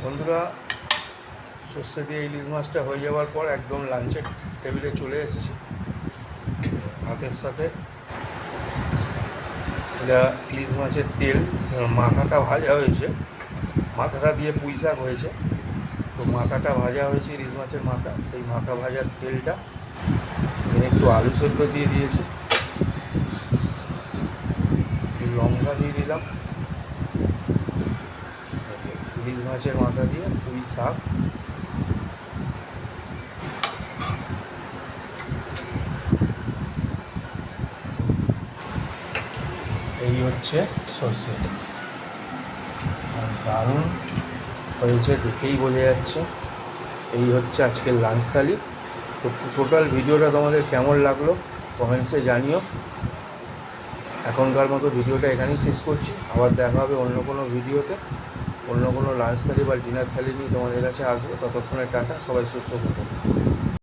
বন্ধুরা, সর্ষে দিয়ে ইলিশ মাছটা হয়ে যাওয়ার পর একদম লাঞ্চের টেবিলে চলে এসেছি। ভাতের সাথে এটা ইলিশ মাছের তেল, মাথাটা ভাজা হয়েছে, মাথাটা দিয়ে পুঁই শাক হয়েছে, তো মাথাটা ভাজা হয়েছে ইলিশ মাছের মাথা, সেই মাথা ভাজার তেলটা এখানে একটু আলু সেদ্ধ দিয়ে দিয়েছি, লঙ্কা দিয়ে দিলাম, ইলিশ মাছের মাথা দিয়ে পুঁই শাক, এই হচ্ছে সর্ষে ইলিশ। আর দারুণ হয়েছে, দেখেই বোঝা যাচ্ছে। এই হচ্ছে আজকের লাঞ্চ থালি। তো টোটাল ভিডিওটা তোমাদের কেমন লাগলো কমেন্টসে জানিও। এখনকার মতো ভিডিওটা এখানেই শেষ করছি। আবার দেখা হবে অন্য কোনো ভিডিওতে, অন্য কোনো লাঞ্চ থালি বা ডিনার থালি নিয়ে তোমাদের কাছে আসবো। ততক্ষণে টাটা, সবাই সুস্থ থাকুন।